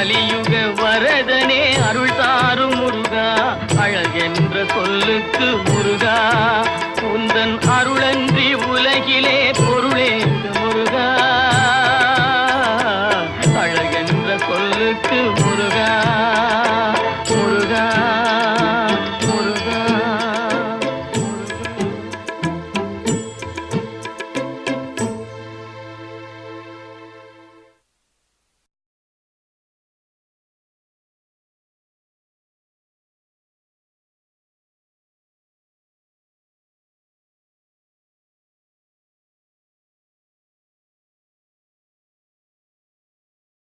கலியுக வரதனே அருள் தாரும் முருகா அழகென்ற சொல்லுக்கு முருகா உந்தன் அருளன்றி உலகிலே பொருளேது முருகா அழகென்ற சொல்லுக்கு